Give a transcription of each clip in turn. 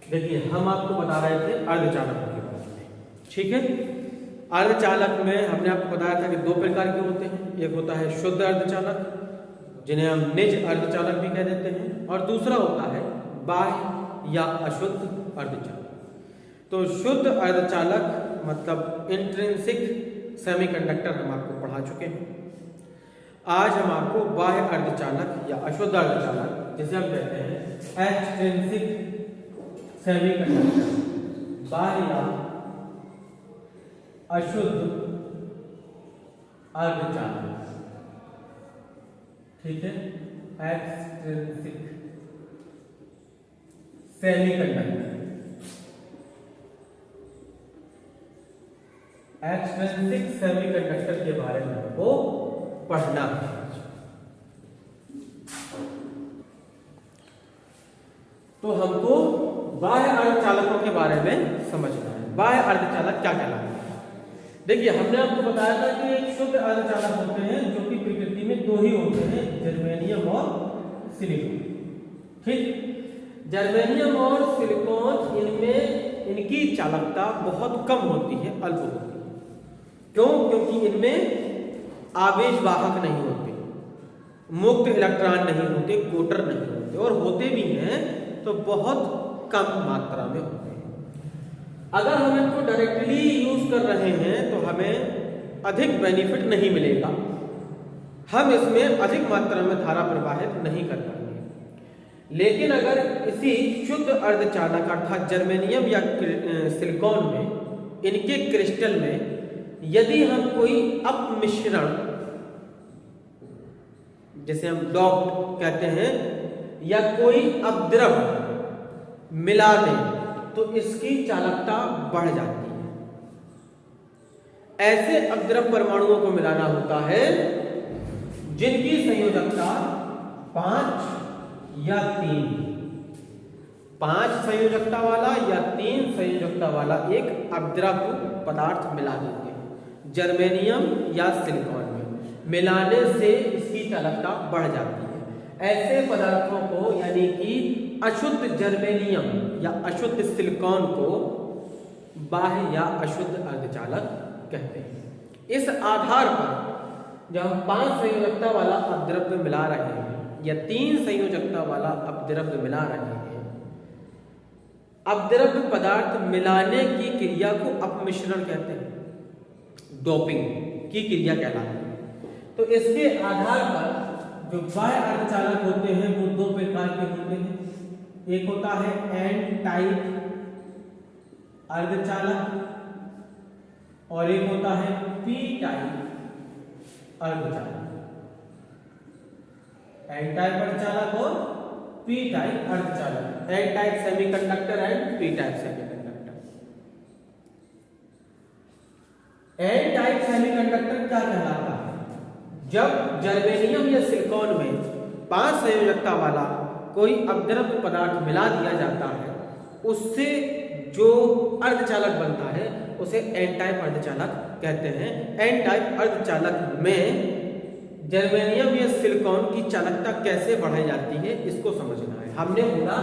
देखिए हम आपको बता रहे थे अर्धचालकों के बारे में, ठीक है। अर्धचालक में हमने आपको बताया था कि दो प्रकार के होते हैं, एक होता है शुद्ध अर्धचालक जिन्हें हम निज अर्धचालक भी कह देते हैं, और दूसरा होता है बाह्य या अशुद्ध अर्धचालक। तो शुद्ध अर्धचालक मतलब इंट्रिंसिक सेमीकंडक्टर हम आपको पढ़ा चुके हैं। आज हम आपको बाह्य अर्धचालक या अशुद्ध अर्धचालक जिसे हम कहते हैं एक्सट्रिंसिक सेमीकंडक्टर, बाह्य या अशुद्ध अर्धचालक, ठीक है। एक्सट्रिंसिक सेमीकंडक्टर, एक्सट्रिंसिक सेमीकंडक्टर के बारे में हमको पढ़ना है। तो हमको बाह्य अर्धचालकों के बारे में समझना है। बाह्य अर्धचालक क्या कहलाता है? देखिए हमने आपको बताया था कि एक शुद्ध अर्धचालक होते हैं जो कि प्रकृति में दो ही होते हैं, जर्मेनियम और सिलिकॉन, ठीक। जर्मेनियम और सिलिकॉन इनमें इनकी चालकता बहुत कम होती है, अल्प होती है। क्यों? क्योंकि इनमें आवेश वाहक नहीं होते, मुक्त इलेक्ट्रॉन नहीं होते, कोटर नहीं होते, और होते भी हैं तो बहुत कम मात्रा में होते हैं। अगर हम इनको डायरेक्टली यूज कर रहे हैं तो हमें अधिक बेनिफिट नहीं मिलेगा, हम इसमें अधिक मात्रा में धारा प्रवाहित नहीं कर पाएंगे। लेकिन अगर इसी शुद्ध अर्धचालक अर्थात जर्मेनियम या सिलिकॉन में, इनके क्रिस्टल में यदि हम कोई अपमिश्रण, जैसे हम डॉप्ड कहते हैं, या कोई अपद्रव मिला दें तो इसकी चालकता बढ़ जाती है। ऐसे अपद्रव परमाणुओं को मिलाना होता है जिनकी संयोजकता 5 या 3, 5 संयोजकता वाला या 3 संयोजकता वाला एक अपद्रव पदार्थ मिला देते हैं जर्मेनियम या सिलिकॉन में। मिलाने से इसकी चालकता बढ़ जाती है। ऐसे पदार्थों को यानी कि अशुद्ध जर्मेनियम या अशुद्ध सिलिकॉन को बाह्य या अशुद्ध अर्धचालक कहते हैं। इस आधार पर जब हम 5 संयोजकता वाला अपद्रव्य मिला रहे हैं या 3 संयोजकता वाला अपद्रव्य मिला रहे हैं, अपद्रव्य पदार्थ मिलाने की क्रिया को अपमिश्रण कहते हैं, डोपिंग की क्रिया कहलाती है। तो इसके आधार पर जो बाह्य अर्धचालक होते हैं वो दो प्रकार के होते हैं। एक होता है एन टाइप अर्धचालक और एक होता है पी टाइप अर्धचालक। एन टाइप अर्धचालक और पी टाइप अर्धचालक, N type semiconductor and P type semiconductor. N type semiconductor क्या कहलाता है? जब जर्मेनियम या सिलिकॉन में 5 संयोजकता वाला कोई अपद्रव्य पदार्थ मिला दिया जाता है, उससे जो अर्धचालक बनता है उसे एन टाइप अर्धचालक कहते हैं। एन टाइप अर्धचालक में जर्मेनियम या सिलिकॉन की चालकता कैसे बढ़ाई जाती है इसको समझना है। हमने बोला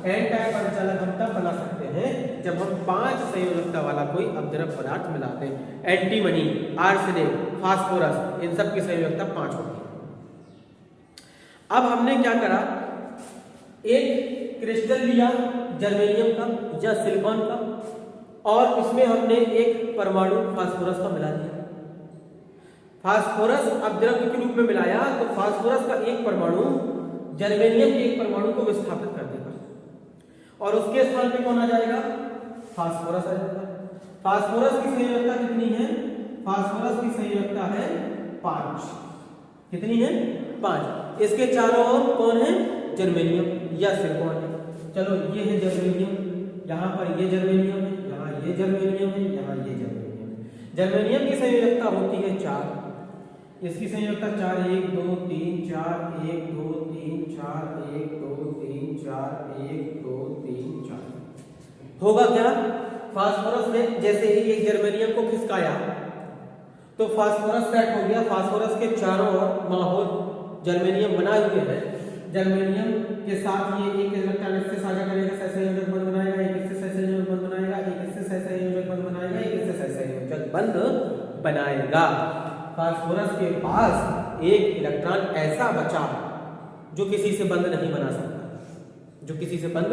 एन टाइप अर्धचालक हम तब बना सकते हैं जब हम 5 संयोजकता वाला कोई अपद्रव्य पदार्थ मिलाते हैं। एंटीमनी, आर्सेनिक, फास्फोरस, इन सब की संयोजकता 5 होती है। अब हमने क्या करा, एक क्रिस्टल लिया जर्मेनियम का या सिलिकॉन का और इसमें हमने एक परमाणु फास्फोरस का मिला दिया। फास्फोरस अपद्रव्य के रूप में मिलाया तो फास्फोरस का एक परमाणु जर्मेनियम के एक परमाणु को विस्थापित कर देगा और उसके स्थान पे कौन आ जाएगा? फास्फोरस आ जाएगा। फास्फोरस की संयोजकता कितनी है? फास्फोरस की संयोजकता है 5। कितनी है? 5। इसके चारों ओर कौन है? जर्मेनियम या सिलिकॉन है। चलो ये है जर्मेनियम, यहाँ पर ये जर्मेनियम है, यहाँ ये जर्मेनियम है, यहाँ ये जर्मेनियम है। जर्मेनियम की संयोजकता होती है 4, इसकी संयोजकता 4, 1 2 3 4, 1 2 3 4, 1 2 3 4, 1 2 3 4। होगा क्या? फास्फोरस ने जैसे ही एक जर्मेनियम को खिसकाया तो फास्फोरस सेट हो गया। फास्फोरस के चारों ओर माहौल जर्मेनियम बनाए हुए हैं। जर्मेनियम के साथ ये एक इलेक्ट्रॉन से साझा करेगा, संयोजक बंध बनाएगा, एक बनाएगा। फास्फोरस के पास एक इलेक्ट्रॉन ऐसा बचा जो किसी से बंद नहीं बना सकता, जो किसी से बंद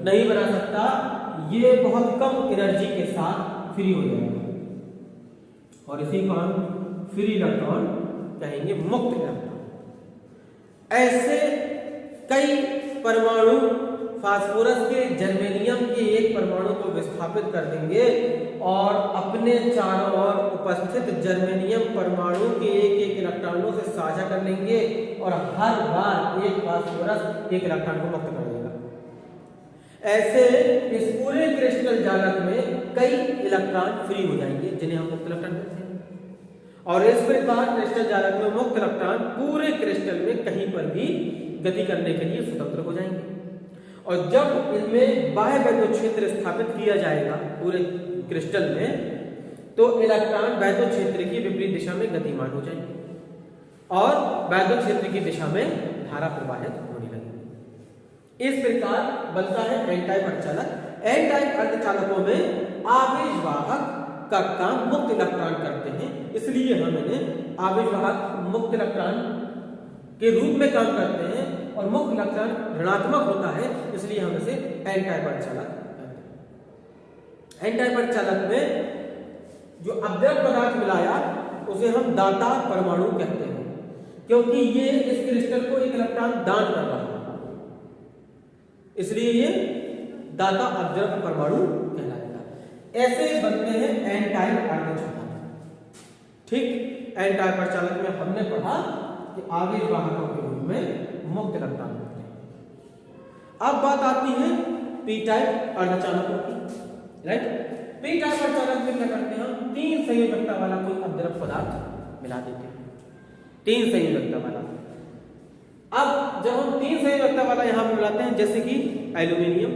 नहीं बना सकता, ये बहुत कम एनर्जी के साथ फ्री हो जाएगा और इसी को हम फ्री इलेक्ट्रॉन कहेंगे, मुक्त इलेक्ट्रॉन। ऐसे कई परमाणु फास्फोरस के जर्मेनियम के एक परमाणु को विस्थापित कर देंगे और अपने चारों ओर उपस्थित जर्मेनियम परमाणु के एक एक इलेक्ट्रॉनों से साझा कर लेंगे और हर बार एक फास्फोरस एक इलेक्ट्रॉन को मुक्त कर देगा। ऐसे इस पूरे क्रिस्टल जालक में कई इलेक्ट्रॉन फ्री हो जाएंगे जिन्हें हम मुक्त इलेक्ट्रॉन कहते हैं। और इस प्रकार क्रिस्टल जालक में मुक्त इलेक्ट्रॉन पूरे क्रिस्टल में कहीं पर भी गति करने के लिए स्वतंत्र हो जाएंगे। और जब इनमें बाह्य वैद्युत क्षेत्र स्थापित किया जाएगा पूरे क्रिस्टल में, तो इलेक्ट्रॉन वैद्युत क्षेत्र की विपरीत दिशा में गतिमान हो जाएंगे और वैद्युत क्षेत्र की दिशा में धारा प्रवाहित होने लगेगी। इस प्रकार बनता है एन टाइप अर्धचालक। एन टाइप अर्धचालकों में आवेश वाहक का काम मुक्त इलेक्ट्रॉन करते हैं, इसलिए हम इन्हें आवेश वाहक मुक्त इलेक्ट्रॉन के रूप में काम करते हैं और मुक्त इलेक्ट्रॉन ऋणात्मक होता है, इसलिए हम इसे एन टाइप अर्धचालक कहते हैं। एन टाइप अर्धचालक में जो अद्रक पदार्थ मिलाया उसे हम दाता परमाणु कहते हैं, क्योंकि ये इस क्रिस्टल को एक इलेक्ट्रॉन दान कर रहा है, इसलिए ये दाता अद्रक परमाणु कहलाएगा। ऐसे बनते हैं एन टाइप अर्धचालक। ठीक, एन टाइप अर्धचालक में हमने पढ़ा कि आवेश वाहकों के रूप में मुक्त इलेक्ट्रॉन होते हैं। अब बात आती है पी टाइप अर्धचालकों की, राइट। पी टाइप अर्धचालक में क्या करते हैं, हम 3 संयोजकता वाला कोई अद्रक पदार्थ मिला देते हैं, 3 संयोजकता वाला। अब जब हम 3 संयोजकता वाला यहां पर मिलाते हैं, जैसे कि एल्यूमिनियम,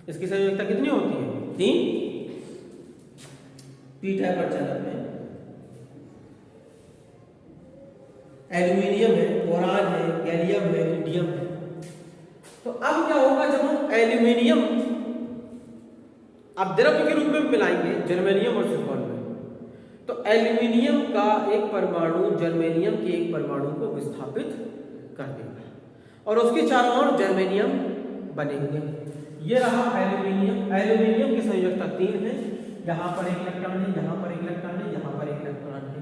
इसकी संयोजकता कितनी होती है, 3। पी टाइप अर्धचालक में एल्यूमिनियम है, बोरान है, गैलियम है, इंडियम है। तो अब क्या होगा, जब हम एल्यूमिनियम अब द्रव्य के रूप में मिलाएंगे जर्मेनियम और सिलिकॉन में, तो एल्यूमिनियम का एक परमाणु जर्मेनियम के एक परमाणु को विस्थापित कर देगा और उसके चारों ओर जर्मेनियम बनेंगे। ये रहा एल्यूमिनियम। एल्यूमिनियम की संयोजकता 3 है, यहाँ पर एक इलेक्ट्रॉन है, यहाँ पर एक इलेक्ट्रॉन है, यहाँ पर एक इलेक्ट्रॉन है।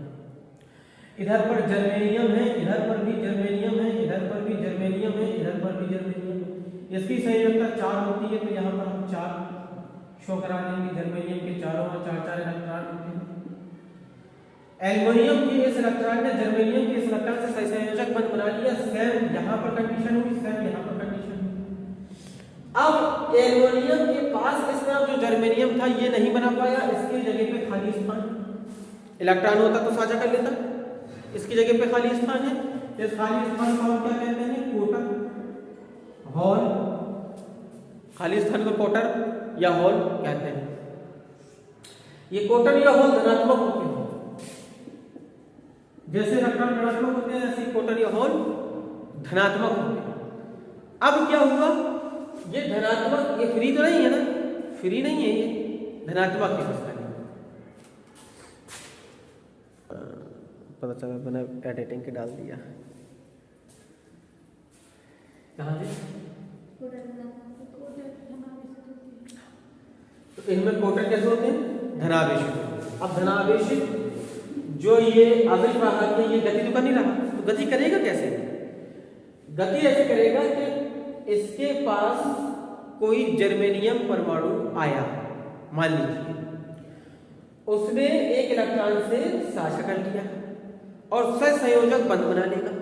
इधर पर जर्मेनियम है, इधर पर भी जर्मेनियम है, इधर पर भी जर्मेनियम है, इधर पर भी जर्मेनियम है। इसकी संयोजकता 4 होती है, तो यहाँ पर हम 4 शो करा देंगे। जर्मेनियम के चारों ओर 4-4 इलेक्ट्रॉन होते हैं। एल्युमिनियम के इस इलेक्ट्रॉन ने जर्मेनियम के इस इलेक्ट्रॉन से संयोजक बंध बना लिया। सेम यहाँ पर कंडीशन हुई, सेम यहाँ पर कंडीशन हुई। अब एल्युमिनियम के पास इस तरफ जो जर्मेनियम था ये नहीं बना पाया, इसकी जगह पे खाली स्थान, इलेक्ट्रॉन होता तो साझा कर लेता, इसकी जगह पे खाली स्थान है। इस खाली स्थान को हम क्या कहते हैं, कोटर, हॉल। खाली स्थान को कोटर या हॉल कहते हैं। ये कोटर या हॉल धनात्मक होते हैं, जैसे इलेक्ट्रॉन ऋणात्मक होते हैं ऐसे कोटर या हॉल धनात्मक होते हैं। अब क्या हुआ, ये धनात्मक, ये फ्री तो नहीं है ना, फ्री नहीं है, ये धनात्मक है। पता चला मैंने एडिटिंग के डाल दिया। कहाँ से? तो इनमें कोटर कैसे होते हैं, धनावेशित। अब धनावेशित जो ये आवेश वाहक है, ये गति तो कर नहीं रहा, तो गति करेगा कैसे? गति ऐसे करेगा कि इसके पास कोई जर्मेनियम परमाणु आया, मान लीजिए उसने एक इलेक्ट्रॉन से साझा कर लिया और सहसंयोजक बंध बना लेगा,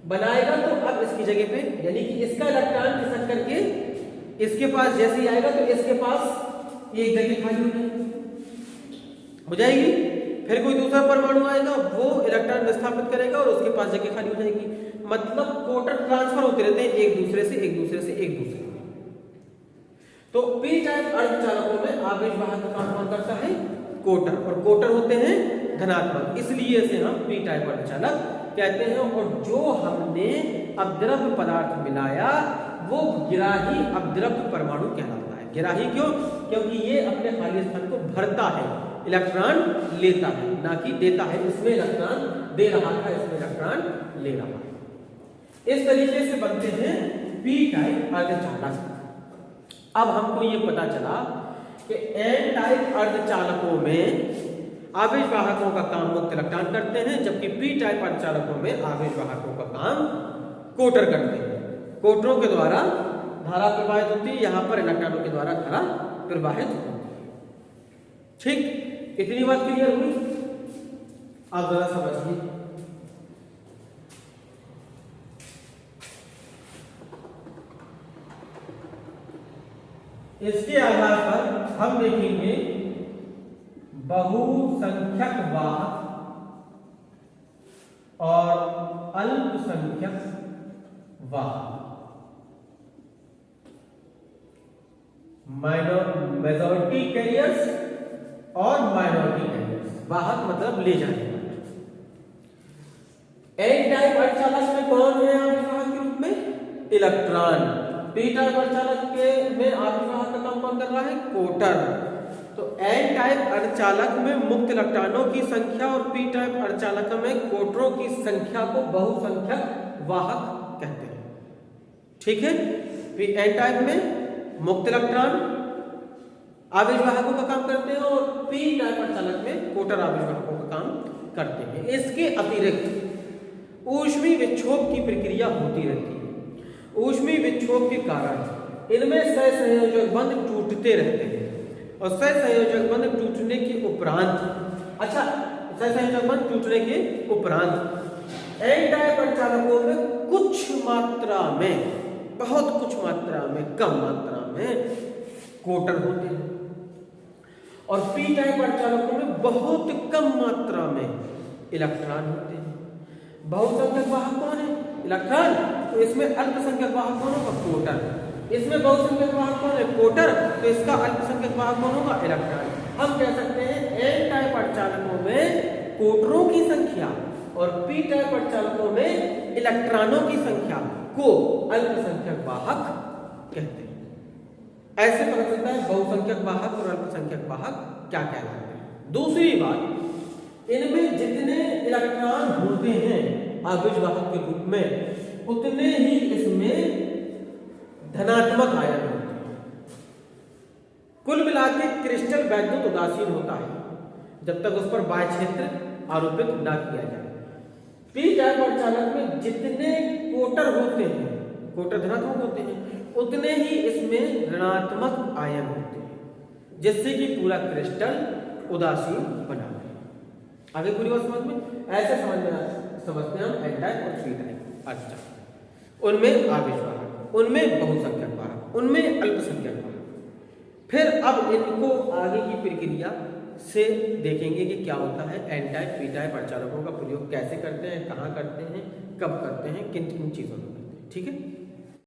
बनाएगा। तो अब इसकी जगह पे, यानी कि इसका इलेक्ट्रॉन खिसक करके इसके पास जैसे ही आएगा तो इसके पास एक जगह खाली हो जाएगी। फिर कोई दूसरा परमाणु आएगा, वो इलेक्ट्रॉन विस्थापित करेगा और उसके पास जगह खाली हो जाएगी। मतलब कोटर ट्रांसफर होते रहते हैं एक दूसरे से एक दूसरे से एक दूसरे। तो पी टाइप अर्धचालकों में आवेश वाहक का काम करता है कोटर, और कोटर होते हैं धनात्मक, इसलिए इसे हम पी टाइप अर्धचालक कहते हैं। और जो हमने अपद्रव्य पदार्थ मिलाया वो गिराही अपद्रव्य परमाणु कहलाता है। गिराही क्यों? क्योंकि ये अपने खाली स्थान को भरता है, इलेक्ट्रॉन लेता है, ना कि देता है। इसमें इलेक्ट्रॉन दे रहा था, इसमें इलेक्ट्रॉन ले रहा है। इस तरीके से बनते हैं पी टाइप अर्धचालक। अब हमको ये पता चला कि एन टाइप अर्धचालकों में आवेश वाहकों का काम मुक्त इलेक्ट्रॉन करते हैं, जबकि पी टाइप अर्धचालकों में आवेश वाहकों का काम कोटर करते हैं। कोटरों के द्वारा धारा प्रवाहित होती है, यहां पर इलेक्ट्रॉनों के द्वारा धारा प्रवाहित होती है। ठीक, इतनी बात क्लियर हुई? आप जरा समझिए। इसके आधार पर हम देखेंगे बहुसंख्यक वाहक और अल्पसंख्यक वाहक। मेजॉरिटी कैरियर्स और माइनॉरिटी कैरियर्स। वाहक मतलब ले जाने वाले। एन टाइप अर्धचालक में कौन है आवेश वाहक के रूप में? इलेक्ट्रॉन। पी टाइप अर्धचालक के में आवेश वाहक का काम कौन कर रहा है? कोटर। तो एन टाइप अर्धचालक में मुक्त इलेक्ट्रॉनों की संख्या और पी टाइप अर्धचालक में कोटरों की संख्या को बहुसंख्यक वाहक कहते हैं। ठीक है, एन टाइप में मुक्त इलेक्ट्रॉन आवेश वाहकों का काम करते हैं और पी टाइप अर्धचालक में कोटर आवेश वाहकों का काम करते हैं। इसके अतिरिक्त ऊष्मीय विक्षोभ की प्रक्रिया होती रहती है। ऊष्मीय विक्षोभ के कारण इनमें सहसंयोजक बंध टूटते रहते हैं और सहसंयोजक बंध टूटने के उपरांत, अच्छा, सहसंयोजक बंध टूटने के उपरांत एन टाइप अर्धचालकों में कुछ मात्रा में, बहुत कुछ मात्रा में, कम मात्रा में कोटर होते हैं और पी टाइप अर्धचालकों में बहुत कम मात्रा में इलेक्ट्रॉन होते हैं। बहुसंख्यक वाहक कौन है? इलेक्ट्रॉन। तो इसमें अल्पसंख्यक वाहक कौन होगा? कोटर। इसमें बहुसंख्यक वाहक कौन है? कोटर। तो इसका अल्पसंख्यक वाहक कौन होगा? इलेक्ट्रॉन। हम कह सकते हैं एन टाइप अर्धचालकों में कोटरों की संख्या और पी टाइप अर्धचालकों में इलेक्ट्रॉनों की संख्या को अल्पसंख्यक वाहक कहते हैं। ऐसे पता चलता है बहुसंख्यक वाहक और अल्पसंख्यक वाहक क्या कहलाते हैं। दूसरी बात, इनमें जितने इलेक्ट्रॉन होते हैं आवेश वाहक के रूप में, उतने ही इसमें धनात्मक आयन होते हैं। कुल मिलाकर क्रिस्टल वैद्युत उदासीन होता है जब तक उस पर बाह्य क्षेत्र आरोपित न किया जाए। पी टाइप अर्धचालक में जितने कोटर होते हैं, कोटर धनात्मक होते हैं, उतने ही इसमें ऋणात्मक आयन होते हैं, जिससे कि पूरा क्रिस्टल उदासीन बना है। आगे पूरी बात समझ में? ऐसे समझते हैं हम एन टाइप और पी टाइप अर्धचालक। उनमें आवेश वाहक, उनमें बहुसंख्यक वाहक, उनमें अल्पसंख्यक वाहक। फिर अब इनको आगे की प्रक्रिया से देखेंगे कि क्या होता है, एन टाइप पी टाइप अर्धचालकों का प्रयोग कैसे करते हैं, कहाँ करते हैं, कब करते हैं, किन किन चीजों में करते हैं। ठीक है।